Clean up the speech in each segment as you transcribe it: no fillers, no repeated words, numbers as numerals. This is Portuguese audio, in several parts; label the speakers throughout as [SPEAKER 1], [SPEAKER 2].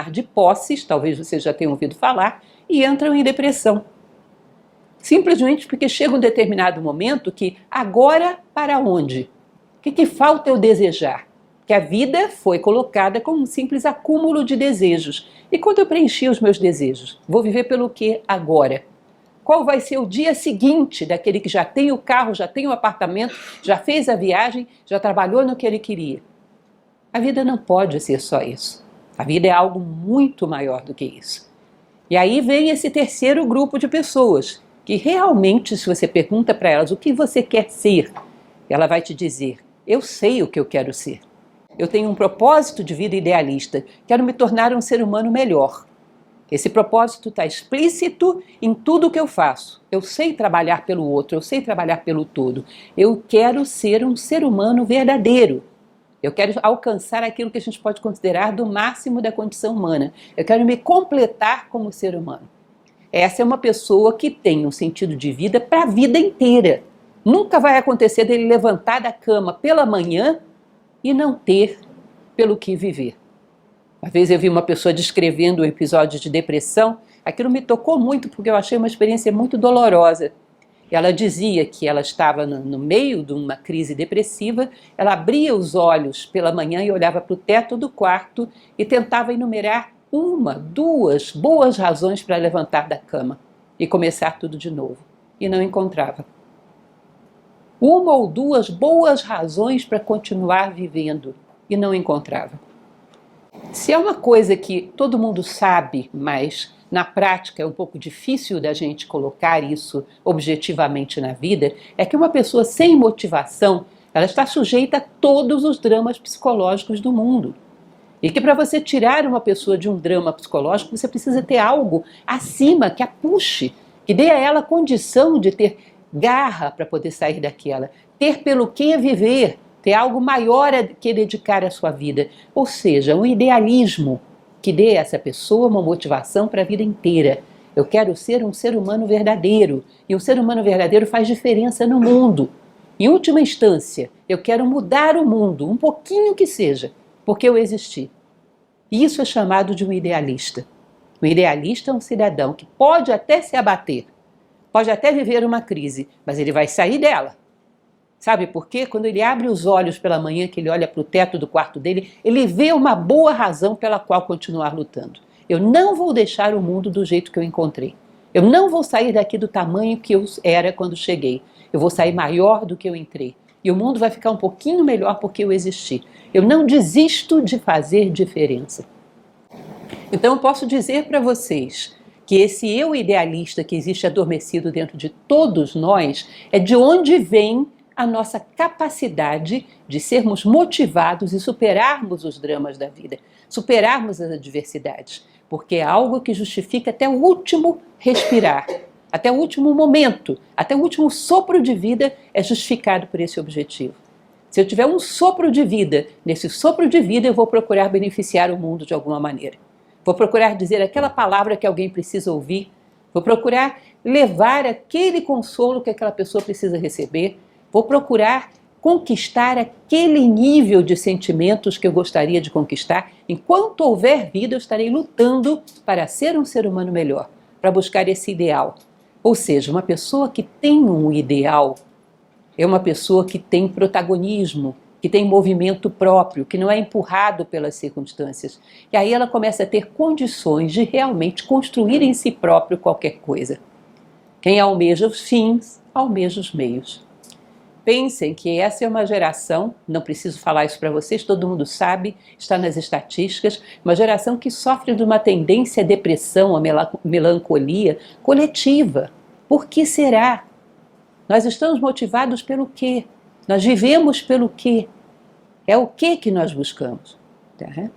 [SPEAKER 1] de posses, talvez você já tenha ouvido falar, e entram em depressão. Simplesmente porque chega um determinado momento que agora para onde? O que falta eu desejar? Que a vida foi colocada como um simples acúmulo de desejos. E quando eu preenchi os meus desejos, vou viver pelo que agora? Qual vai ser o dia seguinte daquele que já tem o carro, já tem o apartamento, já fez a viagem, já trabalhou no que ele queria? A vida não pode ser só isso. A vida é algo muito maior do que isso. E aí vem esse terceiro grupo de pessoas que realmente, se você pergunta para elas o que você quer ser, ela vai te dizer: eu sei o que eu quero ser. Eu tenho um propósito de vida idealista, quero me tornar um ser humano melhor. Esse propósito está explícito em tudo o que eu faço. Eu sei trabalhar pelo outro, eu sei trabalhar pelo todo. Eu quero ser um ser humano verdadeiro. Eu quero alcançar aquilo que a gente pode considerar do máximo da condição humana. Eu quero me completar como ser humano. Essa é uma pessoa que tem um sentido de vida para a vida inteira. Nunca vai acontecer dele levantar da cama pela manhã e não ter pelo que viver. Uma vez eu vi uma pessoa descrevendo um episódio de depressão. Aquilo me tocou muito porque eu achei uma experiência muito dolorosa. Ela dizia que ela estava no meio de uma crise depressiva, ela abria os olhos pela manhã e olhava para o teto do quarto e tentava enumerar uma, duas boas razões para levantar da cama e começar tudo de novo. E não encontrava. Uma ou duas boas razões para continuar vivendo e não encontrava. Se é uma coisa que todo mundo sabe, mas na prática é um pouco difícil da gente colocar isso objetivamente na vida, é que uma pessoa sem motivação, ela está sujeita a todos os dramas psicológicos do mundo. E que para você tirar uma pessoa de um drama psicológico, você precisa ter algo acima que a puxe, que dê a ela condição de ter garra para poder sair daquela, ter pelo que viver, ter algo maior a que dedicar à sua vida. Ou seja, um idealismo que dê a essa pessoa uma motivação para a vida inteira. Eu quero ser um ser humano verdadeiro, e um ser humano verdadeiro faz diferença no mundo. Em última instância, eu quero mudar o mundo, um pouquinho que seja, porque eu existi. Isso é chamado de um idealista. Um idealista é um cidadão que pode até se abater, pode até viver uma crise, mas ele vai sair dela. Sabe por quê? Quando ele abre os olhos pela manhã, que ele olha para o teto do quarto dele, ele vê uma boa razão pela qual continuar lutando. Eu não vou deixar o mundo do jeito que eu encontrei. Eu não vou sair daqui do tamanho que eu era quando cheguei. Eu vou sair maior do que eu entrei. E o mundo vai ficar um pouquinho melhor porque eu existi. Eu não desisto de fazer diferença. Então eu posso dizer para vocês que esse eu idealista que existe adormecido dentro de todos nós é de onde vem a nossa capacidade de sermos motivados e superarmos os dramas da vida, superarmos as adversidades, porque é algo que justifica até o último respirar, até o último momento, até o último sopro de vida é justificado por esse objetivo. Se eu tiver um sopro de vida, nesse sopro de vida eu vou procurar beneficiar o mundo de alguma maneira. Vou procurar dizer aquela palavra que alguém precisa ouvir, vou procurar levar aquele consolo que aquela pessoa precisa receber, vou procurar conquistar aquele nível de sentimentos que eu gostaria de conquistar. Enquanto houver vida, eu estarei lutando para ser um ser humano melhor, para buscar esse ideal. Ou seja, uma pessoa que tem um ideal é uma pessoa que tem protagonismo, que tem movimento próprio, que não é empurrado pelas circunstâncias. E aí ela começa a ter condições de realmente construir em si próprio qualquer coisa. Quem almeja os fins, almeja os meios. Pensem que essa é uma geração, não preciso falar isso para vocês, todo mundo sabe, está nas estatísticas, uma geração que sofre de uma tendência à depressão, à melancolia coletiva. Por que será? Nós estamos motivados pelo quê? Nós vivemos pelo quê? É o que nós buscamos? Tá?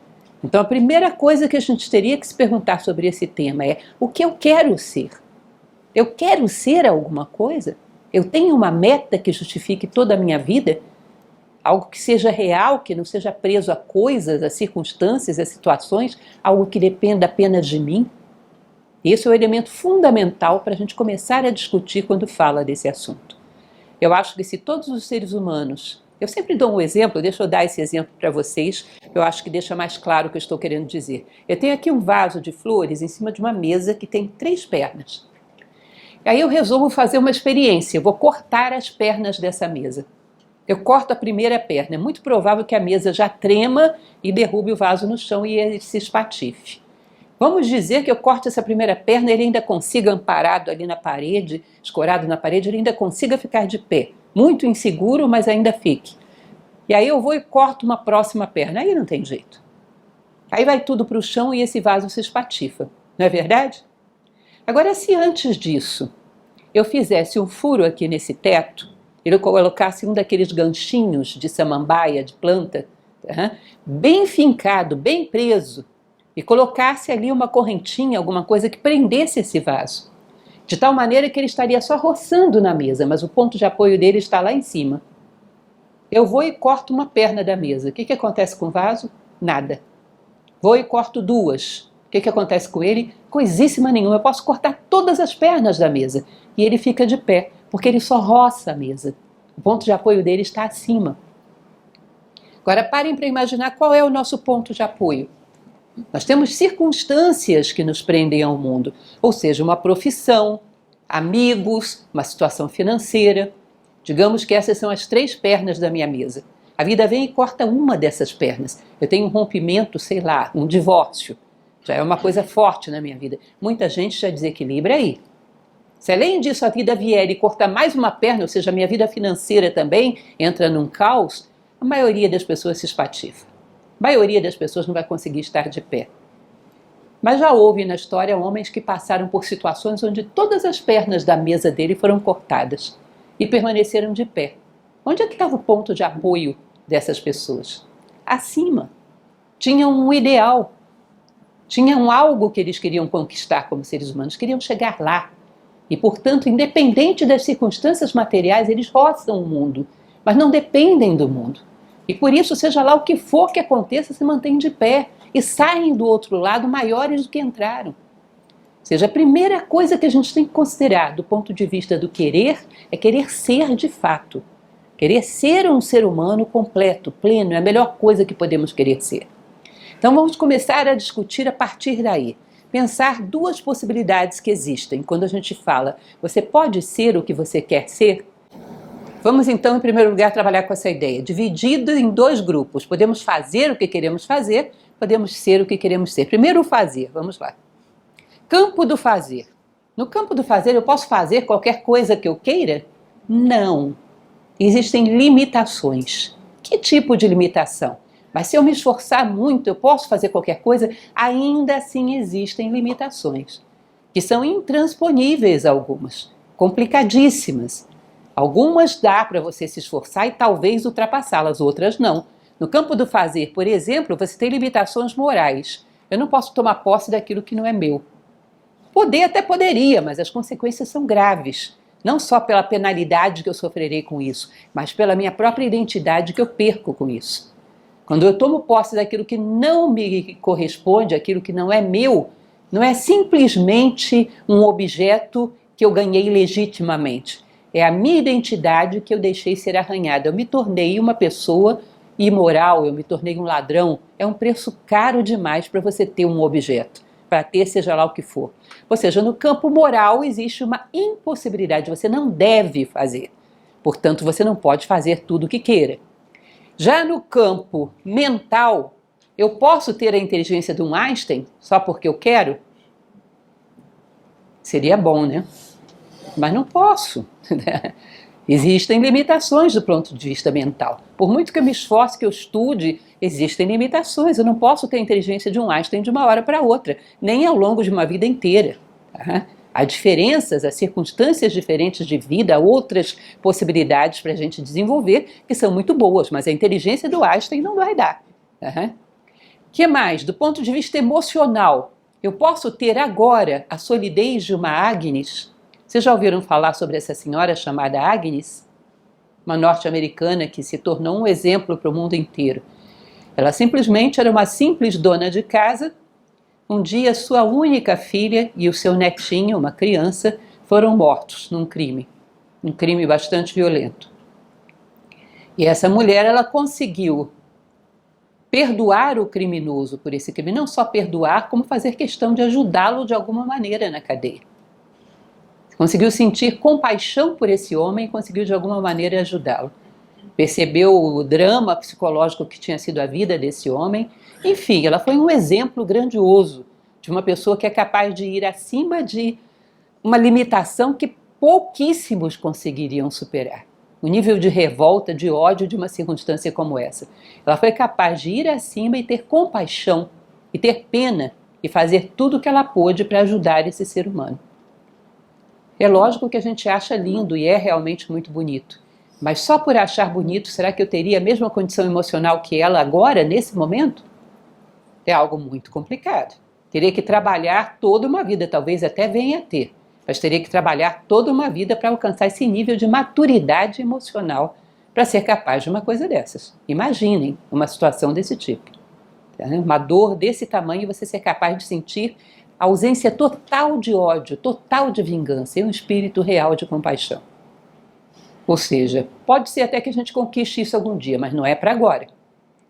[SPEAKER 1] Então a primeira coisa que a gente teria que se perguntar sobre esse tema é: o que eu quero ser? Eu quero ser alguma coisa? Eu tenho uma meta que justifique toda a minha vida? Algo que seja real, que não seja preso a coisas, a circunstâncias, a situações, algo que dependa apenas de mim? Esse é o elemento fundamental para a gente começar a discutir quando fala desse assunto. Eu acho que se todos os seres humanos Eu sempre dou um exemplo, deixa eu dar esse exemplo para vocês, eu acho que deixa mais claro o que eu estou querendo dizer. Eu tenho aqui um vaso de flores em cima de uma mesa que tem 3 pernas. E aí eu resolvo fazer uma experiência, eu vou cortar as pernas dessa mesa. Eu corto a primeira perna, é muito provável que a mesa já trema e derrube o vaso no chão e ele se espatife. Vamos dizer que eu corto essa primeira perna e ele ainda consiga, amparado ali na parede, escorado na parede, ele ainda consiga ficar de pé. Muito inseguro, mas ainda fique. E aí eu vou e corto uma próxima perna, aí não tem jeito. Aí vai tudo para o chão e esse vaso se espatifa, não é verdade? Agora, se antes disso eu fizesse um furo aqui nesse teto, eu colocasse um daqueles ganchinhos de samambaia, de planta, bem fincado, bem preso, e colocasse ali uma correntinha, alguma coisa que prendesse esse vaso, de tal maneira que ele estaria só roçando na mesa, mas o ponto de apoio dele está lá em cima. Eu vou e corto uma perna da mesa. O que acontece com o vaso? Nada. Vou e corto 2. O que acontece com ele? Coisíssima nenhuma. Eu posso cortar todas as pernas da mesa e ele fica de pé, porque ele só roça a mesa. O ponto de apoio dele está acima. Agora parem para imaginar qual é o nosso ponto de apoio. Nós temos circunstâncias que nos prendem ao mundo, ou seja, uma profissão, amigos, uma situação financeira. Digamos que essas são as 3 pernas da minha mesa. A vida vem e corta uma dessas pernas. Eu tenho um rompimento, sei lá, um divórcio. Já é uma coisa forte na minha vida. Muita gente já desequilibra aí. Se além disso a vida vier e cortar mais uma perna, ou seja, a minha vida financeira também entra num caos, a maioria das pessoas se espatifa. A maioria das pessoas não vai conseguir estar de pé. Mas já houve na história homens que passaram por situações onde todas as pernas da mesa dele foram cortadas e permaneceram de pé. Onde é que estava o ponto de apoio dessas pessoas? Acima. Tinham um ideal. Tinham algo que eles queriam conquistar como seres humanos, queriam chegar lá. E, portanto, independente das circunstâncias materiais, eles roçam o mundo, mas não dependem do mundo. E por isso, seja lá o que for que aconteça, se mantêm de pé e saem do outro lado maiores do que entraram. Ou seja, a primeira coisa que a gente tem que considerar do ponto de vista do querer é querer ser de fato. Querer ser um ser humano completo, pleno, é a melhor coisa que podemos querer ser. Então vamos começar a discutir a partir daí. Pensar 2 possibilidades que existem quando a gente fala, você pode ser o que você quer ser? Vamos então, em primeiro lugar, trabalhar com essa ideia, dividido em 2 grupos. Podemos fazer o que queremos fazer, podemos ser o que queremos ser. Primeiro o fazer, vamos lá. Campo do fazer. No campo do fazer eu posso fazer qualquer coisa que eu queira? Não. Existem limitações. Que tipo de limitação? Mas se eu me esforçar muito, eu posso fazer qualquer coisa? Ainda assim existem limitações, que são intransponíveis algumas, complicadíssimas. Algumas dá para você se esforçar e talvez ultrapassá-las, outras não. No campo do fazer, por exemplo, você tem limitações morais. Eu não posso tomar posse daquilo que não é meu. Poder até poderia, mas as consequências são graves. Não só pela penalidade que eu sofrerei com isso, mas pela minha própria identidade que eu perco com isso. Quando eu tomo posse daquilo que não me corresponde, aquilo que não é meu, não é simplesmente um objeto que eu ganhei legitimamente. É a minha identidade que eu deixei ser arranhada. Eu me tornei uma pessoa imoral, eu me tornei um ladrão. É um preço caro demais para você ter um objeto, para ter seja lá o que for. Ou seja, no campo moral existe uma impossibilidade, você não deve fazer. Portanto, você não pode fazer tudo o que queira. Já no campo mental, eu posso ter a inteligência de um Einstein só porque eu quero? Seria bom, né? Mas não posso. Existem limitações do ponto de vista mental. Por muito que eu me esforce, que eu estude, existem limitações. Eu não posso ter a inteligência de um Einstein de uma hora para outra, nem ao longo de uma vida inteira. Há diferenças, há circunstâncias diferentes de vida, há outras possibilidades para a gente desenvolver que são muito boas, mas a inteligência do Einstein não vai dar. Que mais? Do ponto de vista emocional, eu posso ter agora a solidez de uma Agnes? Vocês já ouviram falar sobre essa senhora chamada Agnes? Uma norte-americana que se tornou um exemplo para o mundo inteiro. Ela simplesmente era uma simples dona de casa. Um dia, sua única filha e o seu netinho, uma criança, foram mortos num crime. Um crime bastante violento. E essa mulher, ela conseguiu perdoar o criminoso por esse crime, não só perdoar, como fazer questão de ajudá-lo de alguma maneira na cadeia. Conseguiu sentir compaixão por esse homem e conseguiu de alguma maneira ajudá-lo. Percebeu o drama psicológico que tinha sido a vida desse homem. Enfim, ela foi um exemplo grandioso de uma pessoa que é capaz de ir acima de uma limitação que pouquíssimos conseguiriam superar. O nível de revolta, de ódio de uma circunstância como essa. Ela foi capaz de ir acima e ter compaixão, e ter pena, e fazer tudo o que ela pôde para ajudar esse ser humano. É lógico que a gente acha lindo e é realmente muito bonito. Mas só por achar bonito, será que eu teria a mesma condição emocional que ela agora, nesse momento? É algo muito complicado. Teria que trabalhar toda uma vida, talvez até venha a ter. Mas teria que trabalhar toda uma vida para alcançar esse nível de maturidade emocional para ser capaz de uma coisa dessas. Imaginem uma situação desse tipo. Uma dor desse tamanho, você ser capaz de sentir a ausência total de ódio, total de vingança e um espírito real de compaixão. Ou seja, pode ser até que a gente conquiste isso algum dia, mas não é para agora.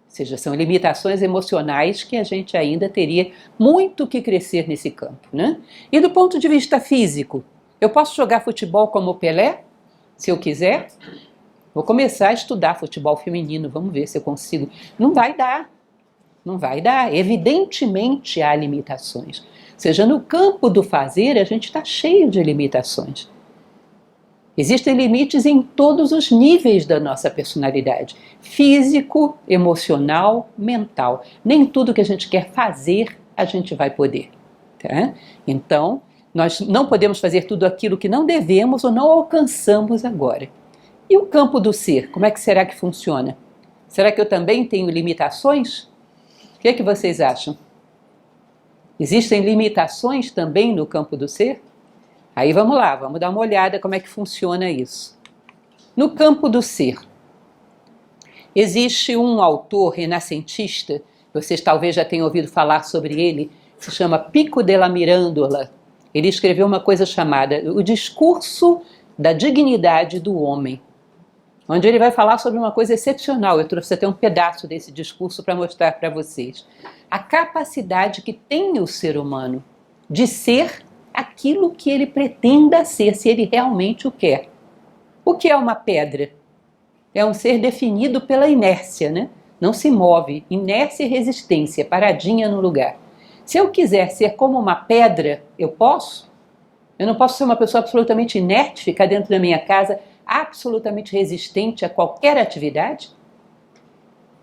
[SPEAKER 1] Ou seja, são limitações emocionais que a gente ainda teria muito que crescer nesse campo, né? E do ponto de vista físico, eu posso jogar futebol como o Pelé, se eu quiser? Vou começar a estudar futebol feminino, vamos ver se eu consigo. Não vai dar, não vai dar. Evidentemente há limitações. Ou seja, no campo do fazer a gente está cheio de limitações. Existem limites em todos os níveis da nossa personalidade. Físico, emocional, mental. Nem tudo que a gente quer fazer, a gente vai poder. Tá? Então, nós não podemos fazer tudo aquilo que não devemos ou não alcançamos agora. E o campo do ser, como é que será que funciona? Será que eu também tenho limitações? O que é que vocês acham? Existem limitações também no campo do ser? Aí vamos lá, vamos dar uma olhada como é que funciona isso. No campo do ser, existe um autor renascentista, vocês talvez já tenham ouvido falar sobre ele, se chama Pico della Mirandola. Ele escreveu uma coisa chamada O Discurso da Dignidade do Homem, onde ele vai falar sobre uma coisa excepcional. Eu trouxe até um pedaço desse discurso para mostrar para vocês. A capacidade que tem o ser humano de ser aquilo que ele pretenda ser, se ele realmente o quer. O que é uma pedra? É um ser definido pela inércia, né? Não se move, inércia e resistência, paradinha no lugar. Se eu quiser ser como uma pedra, eu posso? Eu não posso ser uma pessoa absolutamente inerte, ficar dentro da minha casa absolutamente resistente a qualquer atividade?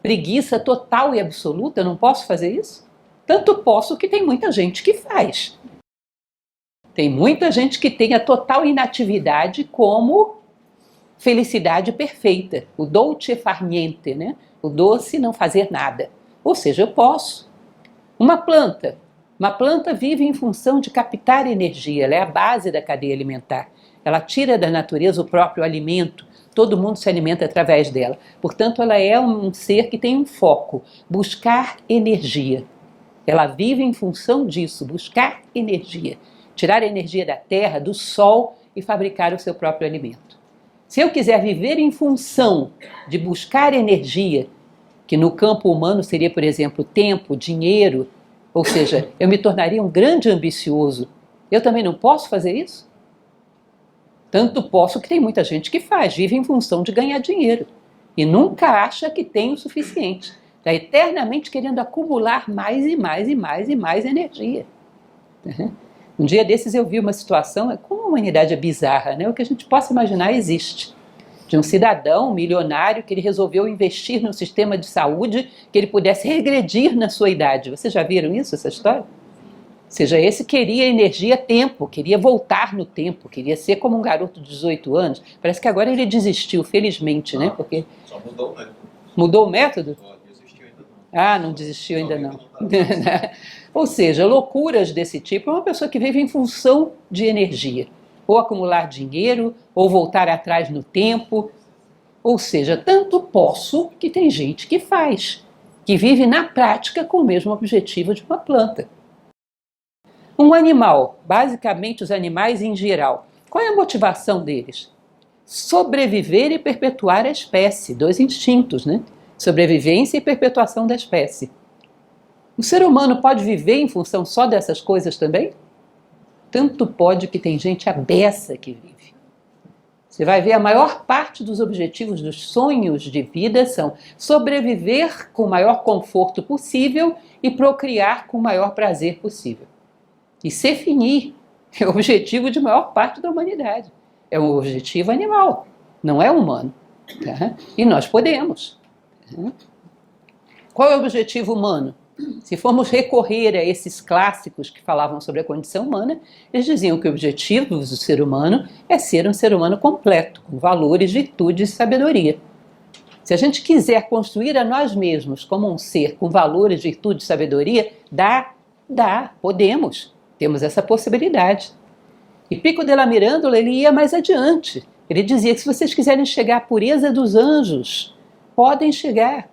[SPEAKER 1] Preguiça total e absoluta, eu não posso fazer isso? Tanto posso que tem muita gente que faz. Tem muita gente que tem a total inatividade como felicidade perfeita, o dolce far niente, né? O doce não fazer nada. Ou seja, eu posso. Uma planta vive em função de captar energia, ela é a base da cadeia alimentar. Ela tira da natureza o próprio alimento, todo mundo se alimenta através dela. Portanto, ela é um ser que tem um foco, buscar energia. Ela vive em função disso, buscar energia. Tirar a energia da terra, do sol e fabricar o seu próprio alimento. Se eu quiser viver em função de buscar energia, que no campo humano seria, por exemplo, tempo, dinheiro, ou seja, eu me tornaria um grande ambicioso, eu também não posso fazer isso? Tanto posso que tem muita gente que faz, vive em função de ganhar dinheiro e nunca acha que tem o suficiente. Está eternamente querendo acumular mais e mais e mais e mais energia. Um dia desses eu vi uma situação, como a humanidade é bizarra, né? O que a gente possa imaginar existe. De um cidadão milionário que ele resolveu investir no sistema de saúde que ele pudesse regredir na sua idade. Vocês já viram isso, essa história? Ou seja, esse queria energia tempo, queria voltar no tempo, queria ser como um garoto de 18 anos. Parece que agora ele desistiu, felizmente, né? Porque
[SPEAKER 2] só mudou o método.
[SPEAKER 1] Mudou o método?
[SPEAKER 2] Só desistiu ainda não.
[SPEAKER 1] Ah, não desistiu ainda não. Ou seja, loucuras desse tipo é uma pessoa que vive em função de energia. Ou acumular dinheiro, ou voltar atrás no tempo. Ou seja, tanto posso que tem gente que faz, que vive na prática com o mesmo objetivo de uma planta. Um animal, basicamente os animais em geral, qual é a motivação deles? sobreviver e perpetuar a espécie, dois instintos, né? Sobrevivência e perpetuação da espécie. O ser humano pode viver em função só dessas coisas também? Tanto pode que tem gente abessa que vive. Você vai ver a maior parte dos objetivos, dos sonhos de vida são sobreviver com o maior conforto possível e procriar com o maior prazer possível. E se finir é o objetivo de maior parte da humanidade. É um objetivo animal, não é humano. Tá? E nós podemos. Tá? Qual é o objetivo humano? Se formos recorrer a esses clássicos que falavam sobre a condição humana, eles diziam que o objetivo do ser humano é ser um ser humano completo, com valores, virtudes e sabedoria. Se a gente quiser construir a nós mesmos como um ser com valores, virtudes e sabedoria, podemos, temos essa possibilidade. E Pico della Mirandola, ele ia mais adiante. Ele dizia que se vocês quiserem chegar à pureza dos anjos, podem chegar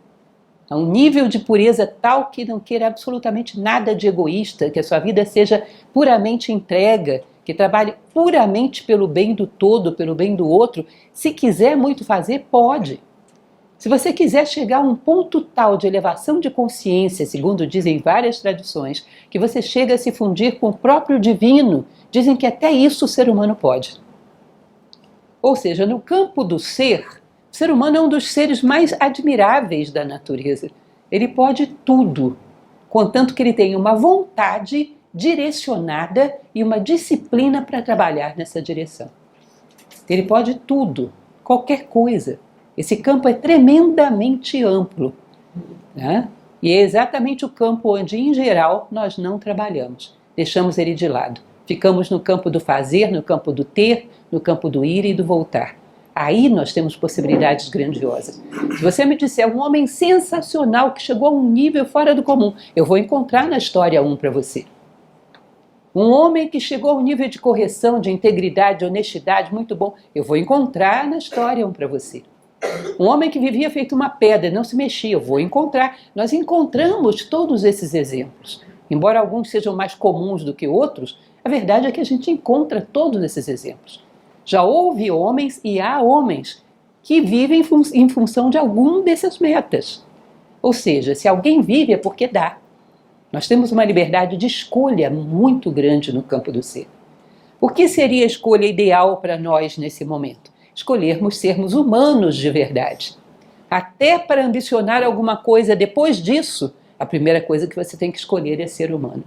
[SPEAKER 1] a um nível de pureza tal que não queira absolutamente nada de egoísta, que a sua vida seja puramente entrega, que trabalhe puramente pelo bem do todo, pelo bem do outro. Se quiser muito fazer, pode. Se você quiser chegar a um ponto tal de elevação de consciência, segundo dizem várias tradições, que você chega a se fundir com o próprio divino, dizem que até isso o ser humano pode. Ou seja, no campo do ser, o ser humano é um dos seres mais admiráveis da natureza. Ele pode tudo, contanto que ele tenha uma vontade direcionada e uma disciplina para trabalhar nessa direção. Ele pode tudo, qualquer coisa. Esse campo é tremendamente amplo, né? E é exatamente o campo onde, em geral, nós não trabalhamos. Deixamos ele de lado. Ficamos no campo do fazer, no campo do ter, no campo do ir e do voltar. Aí nós temos possibilidades grandiosas. Se você me disser um homem sensacional que chegou a um nível fora do comum, eu vou encontrar na história um para você. Um homem que chegou a um nível de correção, de integridade, de honestidade muito bom, eu vou encontrar na história um para você. Um homem que vivia feito uma pedra, não se mexia, eu vou encontrar. Nós encontramos todos esses exemplos. Embora alguns sejam mais comuns do que outros, a verdade é que a gente encontra todos esses exemplos. Já houve homens e há homens que vivem em função de algum dessas metas. Ou seja, se alguém vive é porque dá. Nós temos uma liberdade de escolha muito grande no campo do ser. O que seria a escolha ideal para nós nesse momento? Escolhermos sermos humanos de verdade. Até para ambicionar alguma coisa depois disso, a primeira coisa que você tem que escolher é ser humano.